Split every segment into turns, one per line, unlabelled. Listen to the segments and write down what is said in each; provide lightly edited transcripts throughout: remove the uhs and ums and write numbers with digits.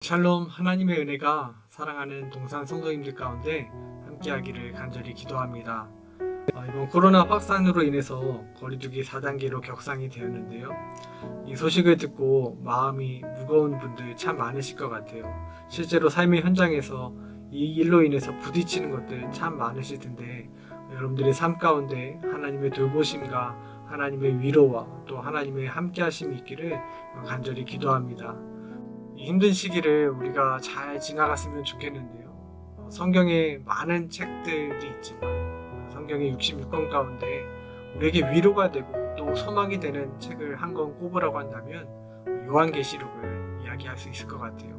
샬롬, 하나님의 은혜가 사랑하는 동산 성도님들 가운데 함께하기를 간절히 기도합니다. 이번 코로나 확산으로 인해서 거리두기 4단계로 격상이 되었는데요. 이 소식을 듣고 마음이 무거운 분들 참 많으실 것 같아요. 실제로 삶의 현장에서 이 일로 인해서 부딪히는 것들 참 많으실 텐데, 여러분들의 삶 가운데 하나님의 돌보심과 하나님의 위로와 또 하나님의 함께하심이 있기를 간절히 기도합니다. 이 힘든 시기를 우리가 잘 지나갔으면 좋겠는데요. 성경에 많은 책들이 있지만 성경의 66권 가운데 우리에게 위로가 되고 또 소망이 되는 책을 한 권 꼽으라고 한다면 요한계시록을 이야기할 수 있을 것 같아요.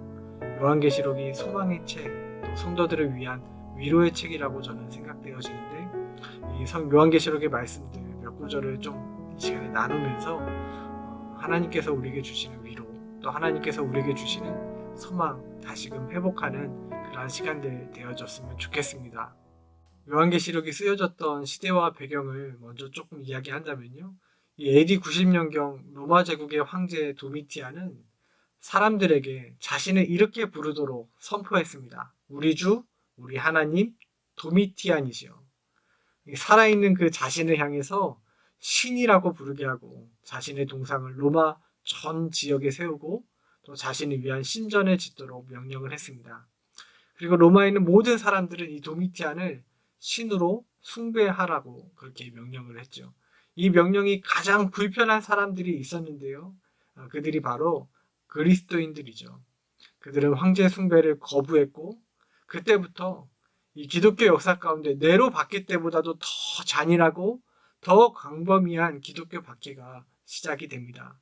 요한계시록이 소망의 책, 또 성도들을 위한 위로의 책이라고 저는 생각되어지는데, 이 요한계시록의 말씀들 몇 구절을 좀 이 시간에 나누면서 하나님께서 우리에게 주시는 위로, 또 하나님께서 우리에게 주시는 소망 다시금 회복하는 그러한 시간들 되어졌으면 좋겠습니다. 요한계시록이 쓰여졌던 시대와 배경을 먼저 조금 이야기한다면요, 이 AD 90년경 로마 제국의 황제 도미티안은 사람들에게 자신을 이렇게 부르도록 선포했습니다. 우리 주, 우리 하나님 도미티안이시여. 살아있는 그 자신을 향해서 신이라고 부르게 하고, 자신의 동상을 로마 전 지역에 세우고 또 자신을 위한 신전을 짓도록 명령을 했습니다. 그리고 로마에 있는 모든 사람들은 이 도미티안을 신으로 숭배하라고 그렇게 명령을 했죠. 이 명령이 가장 불편한 사람들이 있었는데요. 그들이 바로 그리스도인들이죠. 그들은 황제 숭배를 거부했고, 그때부터 이 기독교 역사 가운데 네로 박해 때보다도 더 잔인하고 더 광범위한 기독교 박해가 시작이 됩니다.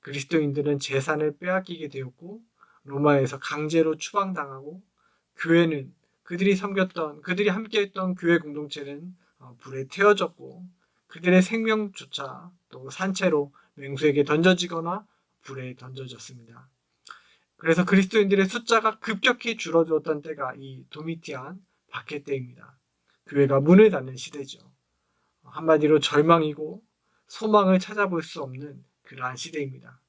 그리스도인들은 재산을 빼앗기게 되었고, 로마에서 강제로 추방당하고, 교회는 그들이 함께했던 교회 공동체는 불에 태워졌고, 그들의 생명조차 또 산채로 맹수에게 던져지거나 불에 던져졌습니다. 그래서 그리스도인들의 숫자가 급격히 줄어들었던 때가 이 도미티안 박해 때입니다. 교회가 문을 닫는 시대죠. 한마디로 절망이고 소망을 찾아볼 수 없는 그러한 시대입니다.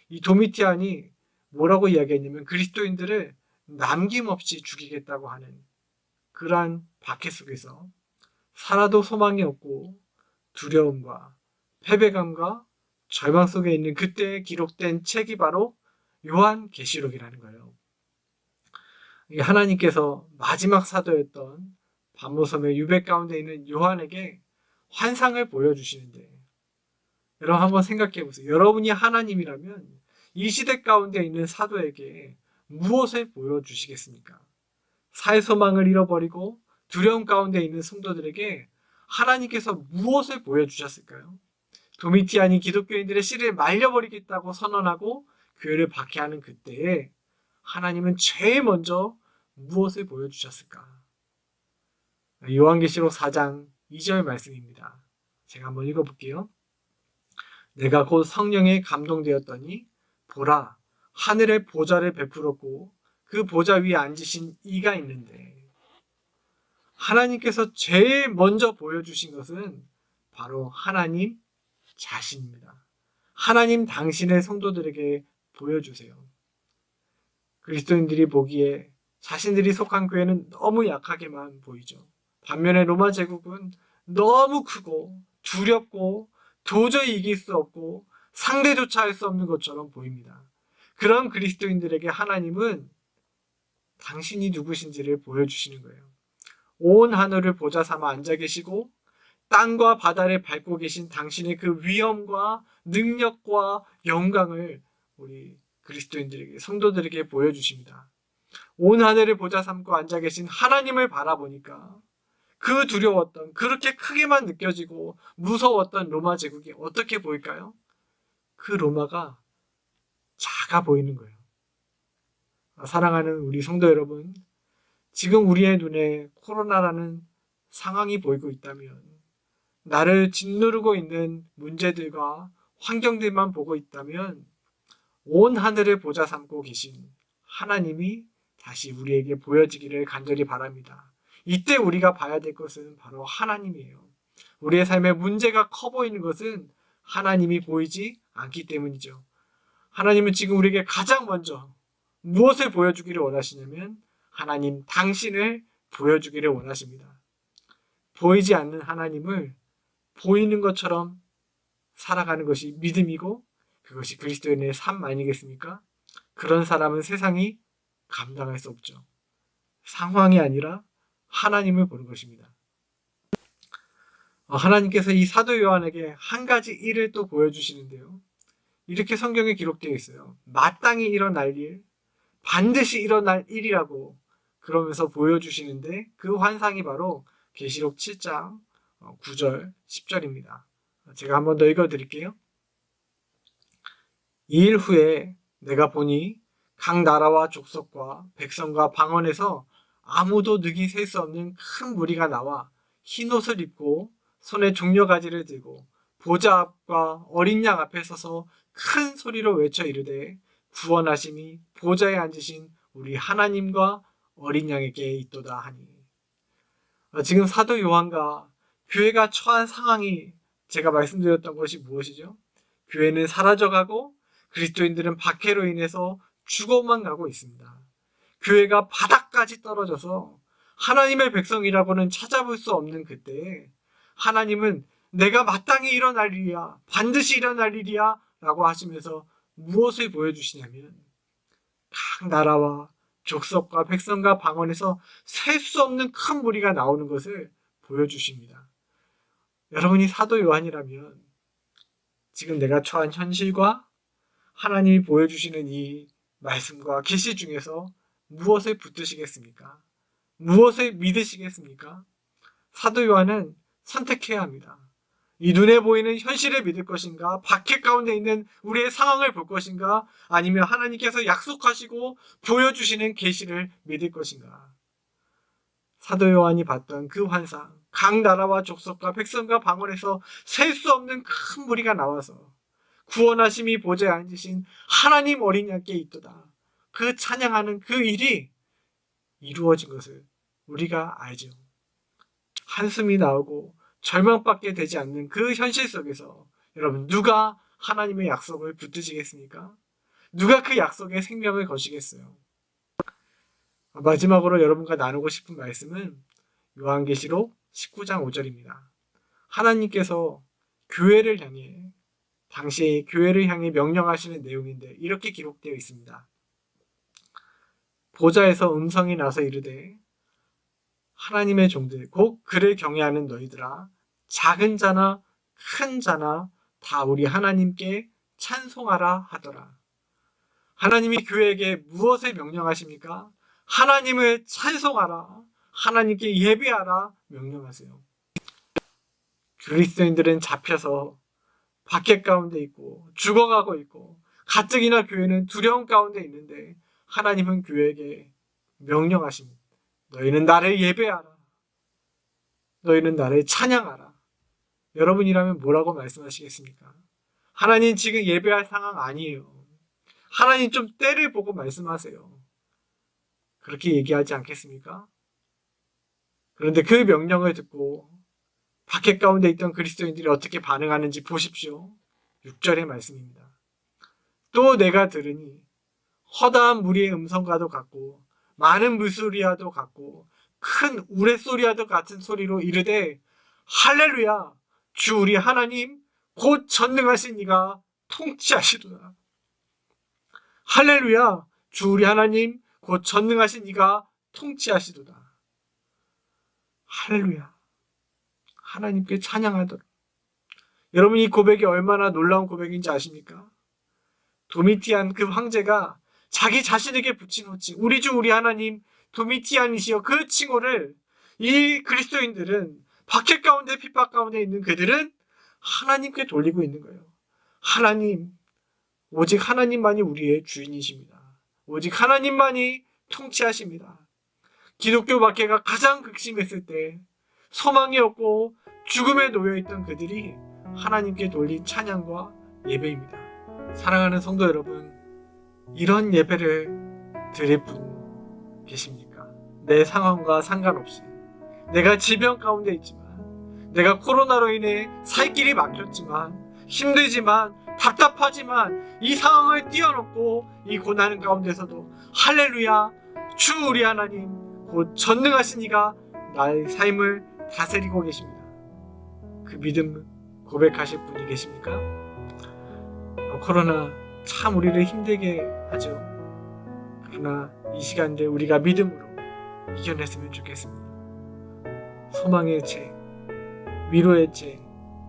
이 도미티안이 뭐라고 이야기했냐면 그리스도인들을 남김없이 죽이겠다고 하는 그러한 박해 속에서 살아도 소망이 없고 두려움과 패배감과 절망 속에 있는 그때에 기록된 책이 바로 요한계시록이라는 거예요. 하나님께서 마지막 사도였던 반모섬의 유배 가운데 있는 요한에게 환상을 보여주시는데, 여러분 한번 생각해 보세요. 여러분이 하나님이라면 이 시대 가운데 있는 사도에게 무엇을 보여주시겠습니까? 살 소망을 잃어버리고 두려움 가운데 있는 성도들에게 하나님께서 무엇을 보여주셨을까요? 도미티안이 기독교인들의 씨를 말려버리겠다고 선언하고 교회를 박해하는 그때에 하나님은 제일 먼저 무엇을 보여주셨을까? 요한계시록 4장 2절 말씀입니다. 제가 한번 읽어볼게요. 내가 곧 성령에 감동되었더니 보라, 하늘의 보좌를 베풀었고 그 보좌 위에 앉으신 이가 있는데, 하나님께서 제일 먼저 보여주신 것은 바로 하나님 자신입니다. 하나님 당신의 성도들에게 보여주세요. 그리스도인들이 보기에 자신들이 속한 교회는 너무 약하게만 보이죠. 반면에 로마 제국은 너무 크고 두렵고 도저히 이길 수 없고 상대조차 할 수 없는 것처럼 보입니다. 그런 그리스도인들에게 하나님은 당신이 누구신지를 보여주시는 거예요. 온 하늘을 보좌 삼아 앉아 계시고 땅과 바다를 밟고 계신 당신의 그 위엄과 능력과 영광을 우리 그리스도인들에게, 성도들에게 보여주십니다. 온 하늘을 보좌 삼고 앉아 계신 하나님을 바라보니까 그 두려웠던, 그렇게 크게만 느껴지고 무서웠던 로마 제국이 어떻게 보일까요? 그 로마가 작아 보이는 거예요. 사랑하는 우리 성도 여러분, 지금 우리의 눈에 코로나라는 상황이 보이고 있다면, 나를 짓누르고 있는 문제들과 환경들만 보고 있다면, 온 하늘을 보좌 삼고 계신 하나님이 다시 우리에게 보여지기를 간절히 바랍니다. 이때 우리가 봐야 될 것은 바로 하나님이에요. 우리의 삶에 문제가 커 보이는 것은 하나님이 보이지 않기 때문이죠. 하나님은 지금 우리에게 가장 먼저 무엇을 보여주기를 원하시냐면 하나님 당신을 보여주기를 원하십니다. 보이지 않는 하나님을 보이는 것처럼 살아가는 것이 믿음이고 그것이 그리스도인의 삶 아니겠습니까? 그런 사람은 세상이 감당할 수 없죠. 상황이 아니라 하나님을 보는 것입니다. 하나님께서 이 사도 요한에게 한 가지 일을 또 보여주시는데요. 이렇게 성경에 기록되어 있어요. 마땅히 일어날 일, 반드시 일어날 일이라고 그러면서 보여주시는데 그 환상이 바로 계시록 7장 9절, 10절입니다. 제가 한번 더 읽어드릴게요. 이 일 후에 내가 보니 각 나라와 족속과 백성과 방언에서 아무도 능히 셀 수 없는 큰 무리가 나와 흰 옷을 입고 손에 종려가지를 들고 보좌 앞과 어린 양 앞에 서서 큰 소리로 외쳐 이르되 구원하심이 보좌에 앉으신 우리 하나님과 어린 양에게 있도다 하니. 지금 사도 요한과 교회가 처한 상황이 제가 말씀드렸던 것이 무엇이죠? 교회는 사라져가고 그리스도인들은 박해로 인해서 죽어만 가고 있습니다. 교회가 바닥까지 떨어져서 하나님의 백성이라고는 찾아볼 수 없는 그때에 하나님은 내가 마땅히 일어날 일이야, 반드시 일어날 일이야 라고 하시면서 무엇을 보여주시냐면 각 나라와 족속과 백성과 방언에서 셀 수 없는 큰 무리가 나오는 것을 보여주십니다. 여러분이 사도 요한이라면 지금 내가 처한 현실과 하나님이 보여주시는 이 말씀과 계시 중에서 무엇을 붙드시겠습니까? 무엇을 믿으시겠습니까? 사도 요한은 선택해야 합니다. 이 눈에 보이는 현실을 믿을 것인가? 박해 가운데 있는 우리의 상황을 볼 것인가? 아니면 하나님께서 약속하시고 보여주시는 계시를 믿을 것인가? 사도 요한이 봤던 그 환상, 각 나라와 족속과 백성과 방언에서 셀 수 없는 큰 무리가 나와서 구원하심이 보좌에 앉으신 하나님 어린 양께 있도다. 그 찬양하는 그 일이 이루어진 것을 우리가 알죠. 한숨이 나오고 절망밖에 되지 않는 그 현실 속에서 여러분 누가 하나님의 약속을 붙드시겠습니까? 누가 그 약속에 생명을 거시겠어요? 마지막으로 여러분과 나누고 싶은 말씀은 요한계시록 19장 5절입니다. 하나님께서 교회를 향해 당시 교회를 향해 명령하시는 내용인데 이렇게 기록되어 있습니다. 보좌에서 음성이 나서 이르되 하나님의 종들 곧 그를 경외하는 너희들아 작은 자나 큰 자나 다 우리 하나님께 찬송하라 하더라. 하나님이 교회에게 무엇을 명령하십니까? 하나님을 찬송하라, 하나님께 예배하라 명령하세요. 그리스도인들은 잡혀서 박해 가운데 있고 죽어가고 있고 가뜩이나 교회는 두려움 가운데 있는데 하나님은 교회에게 명령하십니다. 너희는 나를 예배하라. 너희는 나를 찬양하라. 여러분이라면 뭐라고 말씀하시겠습니까? 하나님 지금 예배할 상황 아니에요. 하나님 좀 때를 보고 말씀하세요. 그렇게 얘기하지 않겠습니까? 그런데 그 명령을 듣고 박해 가운데 있던 그리스도인들이 어떻게 반응하는지 보십시오. 6절의 말씀입니다. 또 내가 들으니 허다한 무리의 음성과도 같고 많은 물소리와도 같고 큰 우레소리와도 같은 소리로 이르되 할렐루야 주 우리 하나님 곧 전능하신 이가 통치하시도다. 할렐루야 주 우리 하나님 곧 전능하신 이가 통치하시도다. 할렐루야 하나님께 찬양하도록. 여러분 이 고백이 얼마나 놀라운 고백인지 아십니까? 도미티안 그 황제가 자기 자신에게 붙인 호칭 우리 주 우리 하나님 도미티안이시여 그 칭호를 이 그리스도인들은 박해 가운데 핍박 가운데 있는 그들은 하나님께 돌리고 있는 거예요. 하나님 오직 하나님만이 우리의 주인이십니다. 오직 하나님만이 통치하십니다. 기독교 박해가 가장 극심했을 때 소망이 없고 죽음에 놓여있던 그들이 하나님께 돌린 찬양과 예배입니다. 사랑하는 성도 여러분, 이런 예배를 드릴 분 계십니까? 내 상황과 상관없이 내가 질병 가운데 있지만 내가 코로나로 인해 살 길이 막혔지만 힘들지만 답답하지만 이 상황을 뛰어넘고 이 고난 가운데서도 할렐루야, 주 우리 하나님 곧 전능하신 이가 나의 삶을 다스리고 계십니다. 그 믿음 고백하실 분이 계십니까? 코로나 참 우리를 힘들게 하죠. 그러나 이 시간대 우리가 믿음으로 이겨냈으면 좋겠습니다. 소망의 책, 위로의 책,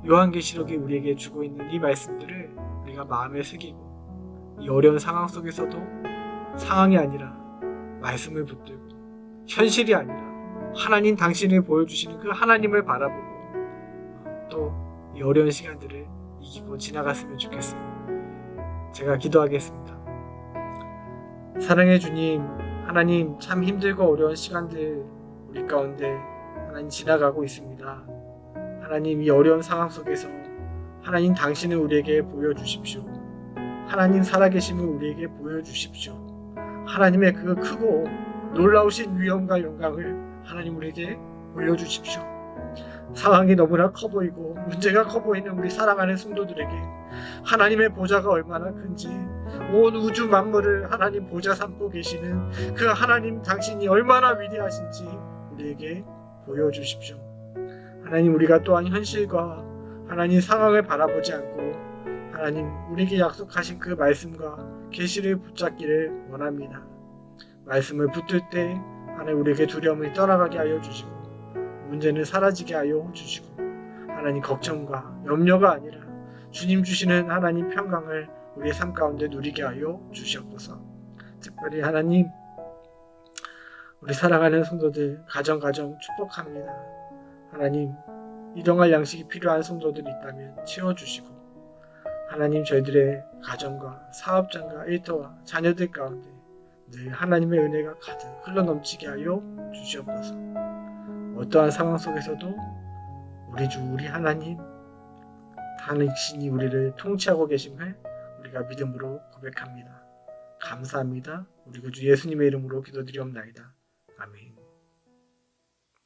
요한계시록이 우리에게 주고 있는 이 말씀들을 우리가 마음에 새기고 이 어려운 상황 속에서도 상황이 아니라 말씀을 붙들고 현실이 아니라 하나님 당신을 보여주시는 그 하나님을 바라보고 또 이 어려운 시간들을 이기고 지나갔으면 좋겠어요. 제가 기도하겠습니다. 사랑의 주님, 하나님 참 힘들고 어려운 시간들 우리 가운데 하나님 지나가고 있습니다. 하나님 이 어려운 상황 속에서 하나님 당신을 우리에게 보여주십시오. 하나님 살아계심을 우리에게 보여주십시오. 하나님의 그 크고 놀라우신 위엄과 영광을 하나님 우리에게 보여주십시오. 상황이 너무나 커 보이고 문제가 커 보이는 우리 사랑하는 성도들에게 하나님의 보좌가 얼마나 큰지, 온 우주 만물을 하나님 보좌 삼고 계시는 그 하나님 당신이 얼마나 위대하신지 우리에게 보여주십시오. 하나님 우리가 또한 현실과 하나님 상황을 바라보지 않고 하나님 우리에게 약속하신 그 말씀과 계시를 붙잡기를 원합니다. 말씀을 붙들 때 하나님 우리에게 두려움이 떠나가게 하여 주시고 문제는 사라지게 하여 주시고 하나님 걱정과 염려가 아니라 주님 주시는 하나님 평강을 우리의 삶 가운데 누리게 하여 주시옵소서. 특별히 하나님 우리 사랑하는 성도들 가정 축복합니다. 하나님 일용할 양식이 필요한 성도들이 있다면 채워주시고 하나님 저희들의 가정과 사업장과 일터와 자녀들 가운데 늘 하나님의 은혜가 가득 흘러넘치게 하여 주시옵소서. 어떠한 상황 속에서도 우리 주 우리 하나님 당신이 우리를 통치하고 계심을 우리가 믿음으로 고백합니다. 감사합니다. 우리 주 예수님의 이름으로 기도드리옵나이다. 아멘.